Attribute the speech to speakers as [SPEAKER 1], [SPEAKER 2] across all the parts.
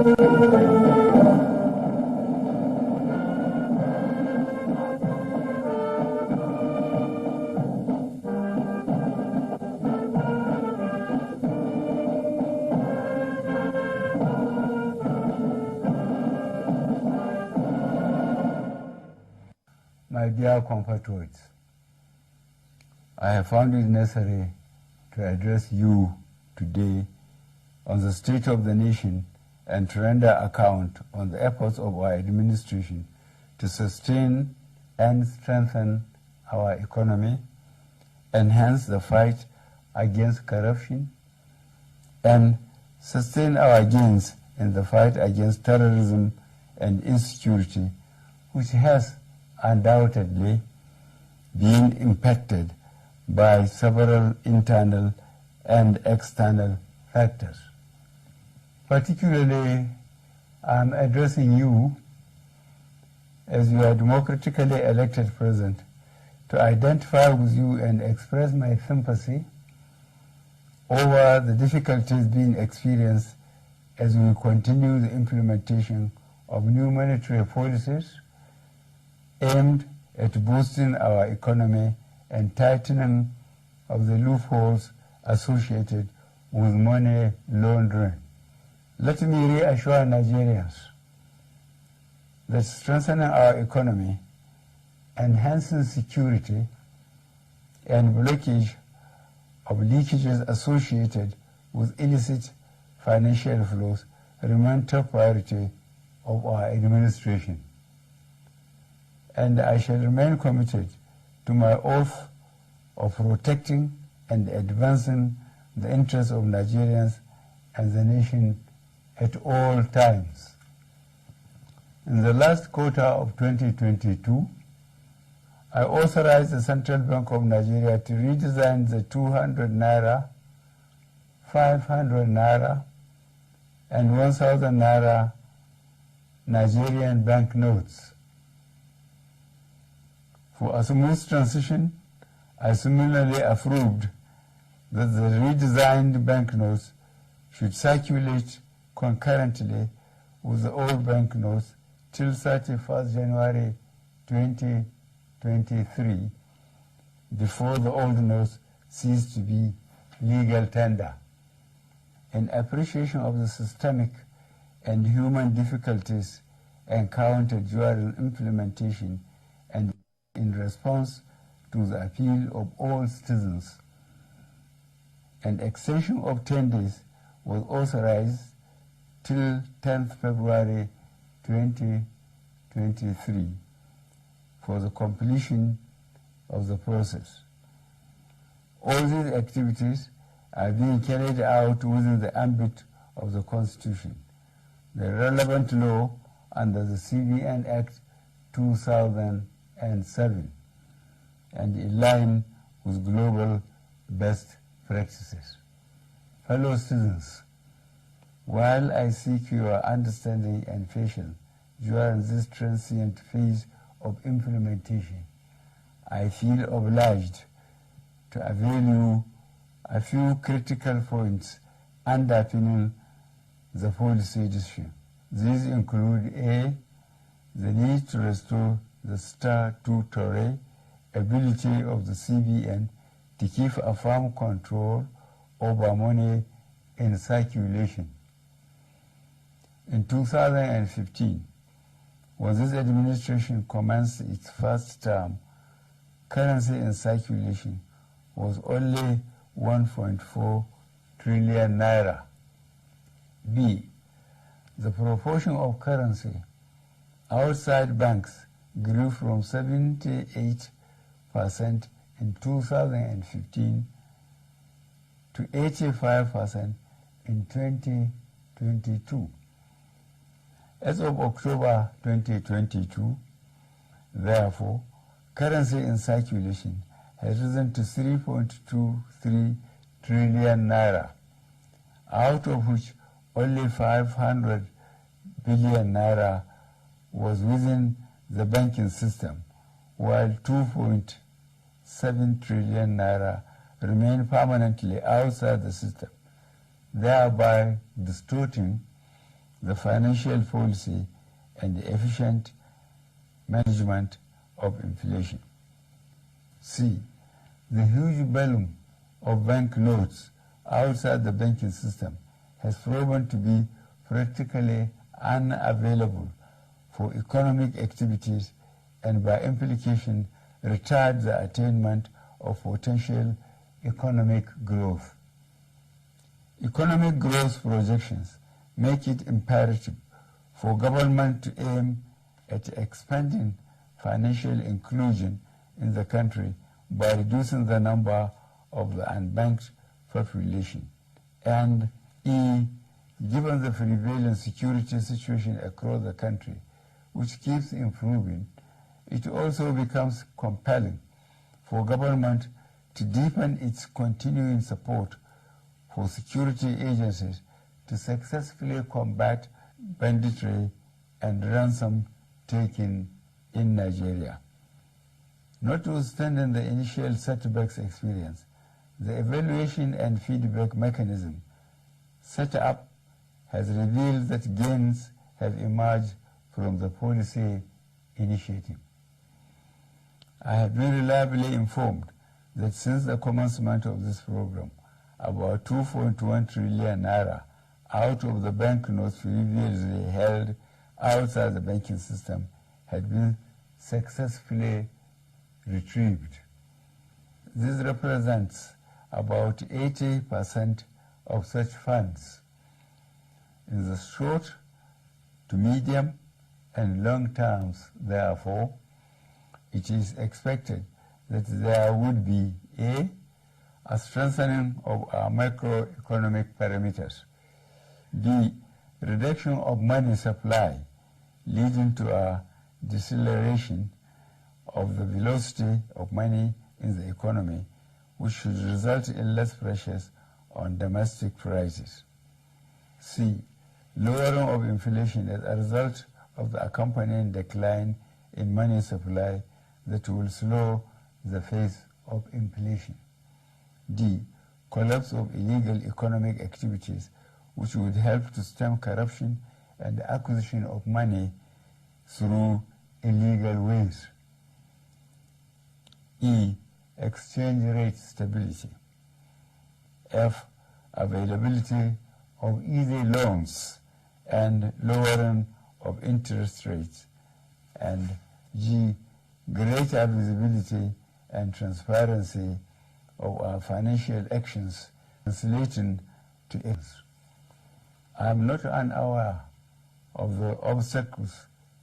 [SPEAKER 1] My dear compatriots, I have found it necessary to address you today on the state of the nation and to render account on the efforts of our administration to sustain and strengthen our economy, enhance the fight against corruption, and sustain our gains in the fight against terrorism and insecurity, which has undoubtedly been impacted by several internal and external factors. Particularly, I'm addressing you as your democratically elected president to identify with you and express my sympathy over the difficulties being experienced as we continue the implementation of new monetary policies aimed at boosting our economy and tightening of the loopholes associated with money laundering. Let me reassure Nigerians that strengthening our economy, enhancing security, and blockage of leakages associated with illicit financial flows remain top priority of our administration. And I shall remain committed to my oath of protecting and advancing the interests of Nigerians and the nation at all times. In the last quarter of 2022, I authorized the Central Bank of Nigeria to redesign the 200 Naira, 500 Naira, and 1,000 Naira Nigerian banknotes. For a smooth transition, I similarly approved that the redesigned banknotes should circulate concurrently with the old banknotes till 31st January 2023, before the old notes cease to be legal tender. In appreciation of the systemic and human difficulties encountered during implementation and in response to the appeal of all citizens, an extension of 10 days was authorized till 10th February 2023 for the completion of the process. All these activities are being carried out within the ambit of the Constitution, the relevant law under the CBN Act 2007, and in line with global best practices. Fellow citizens, while I seek your understanding and patience during this transient phase of implementation, I feel obliged to avail you a few critical points underpinning the policy decision. These include A, the need to restore the statutory ability of the CBN to keep a firm control over money in circulation. In 2015, when this administration commenced its first term, currency in circulation was only 1.4 trillion naira. B, the proportion of currency outside banks grew from 78% in 2015 to 85% in 2022. As of October 2022, therefore, currency in circulation has risen to 3.23 trillion naira, out of which only 500 billion naira was within the banking system, while 2.7 trillion naira remained permanently outside the system, thereby distorting the financial policy, and the efficient management of inflation. C. The huge volume of bank notes outside the banking system has proven to be practically unavailable for economic activities and by implication retard the attainment of potential economic growth. Economic growth projections make it imperative for government to aim at expanding financial inclusion in the country by reducing the number of the unbanked population. And E, given the prevailing security situation across the country, which keeps improving, it also becomes compelling for government to deepen its continuing support for security agencies to successfully combat banditry and ransom taking in Nigeria. Notwithstanding the initial setbacks experience, the evaluation and feedback mechanism set up has revealed that gains have emerged from the policy initiative. I have been reliably informed that since the commencement of this program, about 2.1 trillion naira out of the banknotes previously held outside the banking system had been successfully retrieved. This represents about 80% of such funds. In the short to medium and long terms, therefore, it is expected that there would be a strengthening of our macroeconomic parameters, B, reduction of money supply leading to a deceleration of the velocity of money in the economy, which should result in less pressures on domestic prices. C, lowering of inflation as a result of the accompanying decline in money supply that will slow the pace of inflation. D, collapse of illegal economic activities which would help to stem corruption and the acquisition of money through illegal ways. E, exchange rate stability. F, availability of easy loans and lowering of interest rates. And G, greater visibility and transparency of our financial actions translating to aims. I am not unaware of the obstacles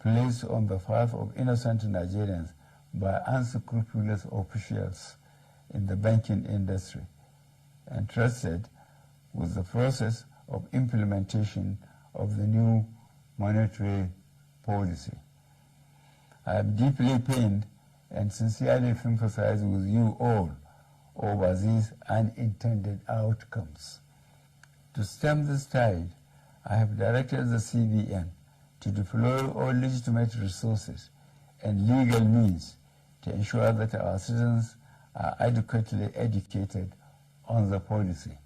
[SPEAKER 1] placed on the path of innocent Nigerians by unscrupulous officials in the banking industry, entrusted with the process of implementation of the new monetary policy. I am deeply pained and sincerely sympathize with you all over these unintended outcomes. To stem this tide, I have directed the CBN to deploy all legitimate resources and legal means to ensure that our citizens are adequately educated on the policy,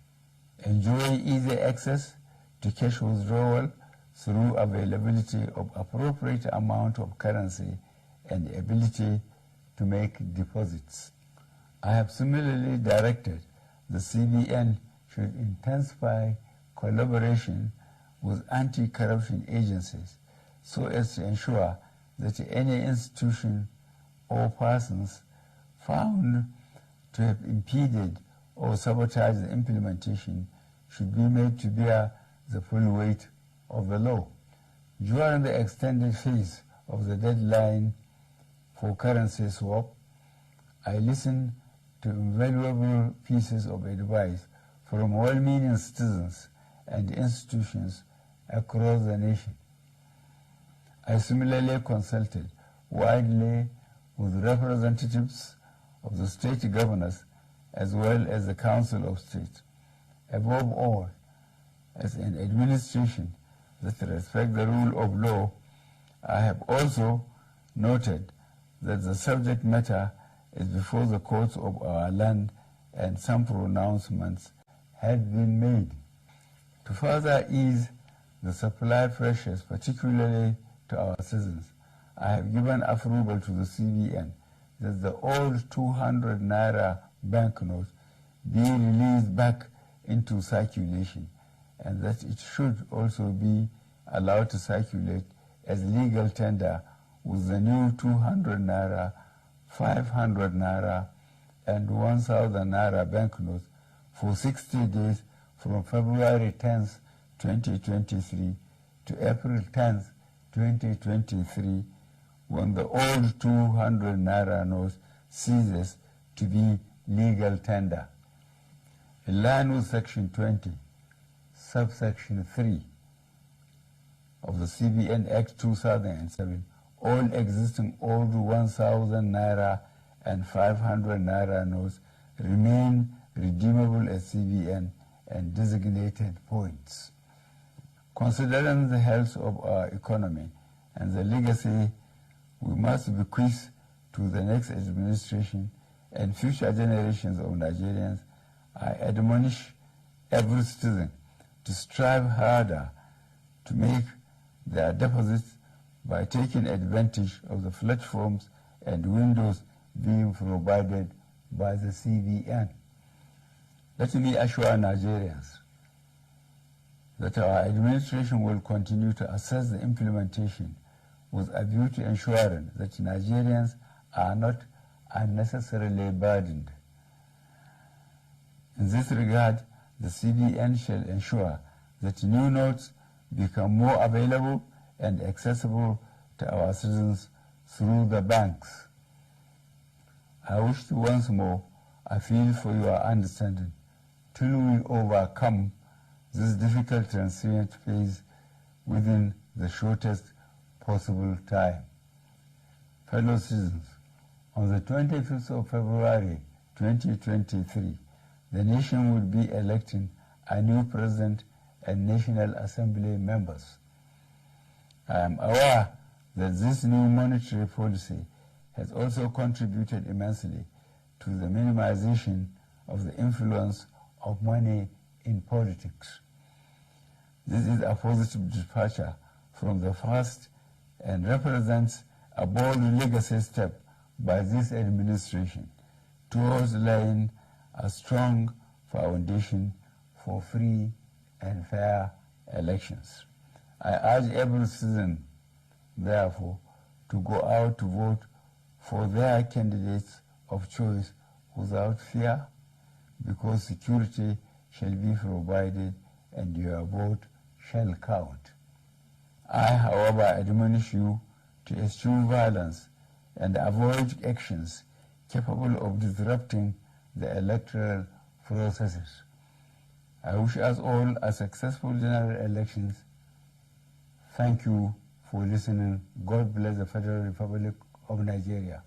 [SPEAKER 1] enjoy easy access to cash withdrawal through availability of appropriate amount of currency and the ability to make deposits. I have similarly directed the CBN should intensify collaboration with anti-corruption agencies so as to ensure that any institution or persons found to have impeded or sabotaged the implementation should be made to bear the full weight of the law. During the extended phase of the deadline for currency swap, I listened to invaluable pieces of advice from well-meaning citizens and institutions across the nation. I similarly consulted widely with representatives of the state governors as well as the Council of State. Above all, as an administration that respects the rule of law, I have also noted that the subject matter is before the courts of our land and some pronouncements have been made. To further ease the supply pressures, particularly to our citizens, I have given approval to the CBN that the old 200 naira banknotes be released back into circulation, and that it should also be allowed to circulate as legal tender with the new 200 naira, 500 naira, and 1,000 naira banknotes for 60 days from February 10th, 2023 to April 10th, 2023, when the old 200 naira notes ceases to be legal tender. In line with Section 20, subsection 3 of the CBN Act 2007, all existing old 1,000 naira and 500 naira notes remain redeemable at CBN and designated points. Considering the health of our economy and the legacy we must bequeath to the next administration and future generations of Nigerians, I admonish every citizen to strive harder to make their deposits by taking advantage of the platforms and windows being provided by the CBN. Let me assure Nigerians that our administration will continue to assess the implementation with a view to ensuring that Nigerians are not unnecessarily burdened. In this regard, the CBN shall ensure that new notes become more available and accessible to our citizens through the banks. I wish to once more appeal for your understanding till we overcome this difficult transient phase within the shortest possible time. Fellow citizens, on the 25th of February 2023, the nation will be electing a new president and National Assembly members. I am aware that this new monetary policy has also contributed immensely to the minimization of the influence of money in politics. This is a positive departure from the past and represents a bold legacy step by this administration towards laying a strong foundation for free and fair elections. I urge every citizen, therefore, to go out to vote for their candidates of choice without fear, because security shall be provided and your vote shall count. I, however, admonish you to eschew violence and avoid actions capable of disrupting the electoral processes. I wish us all a successful general elections. Thank you for listening. God bless the Federal Republic of Nigeria.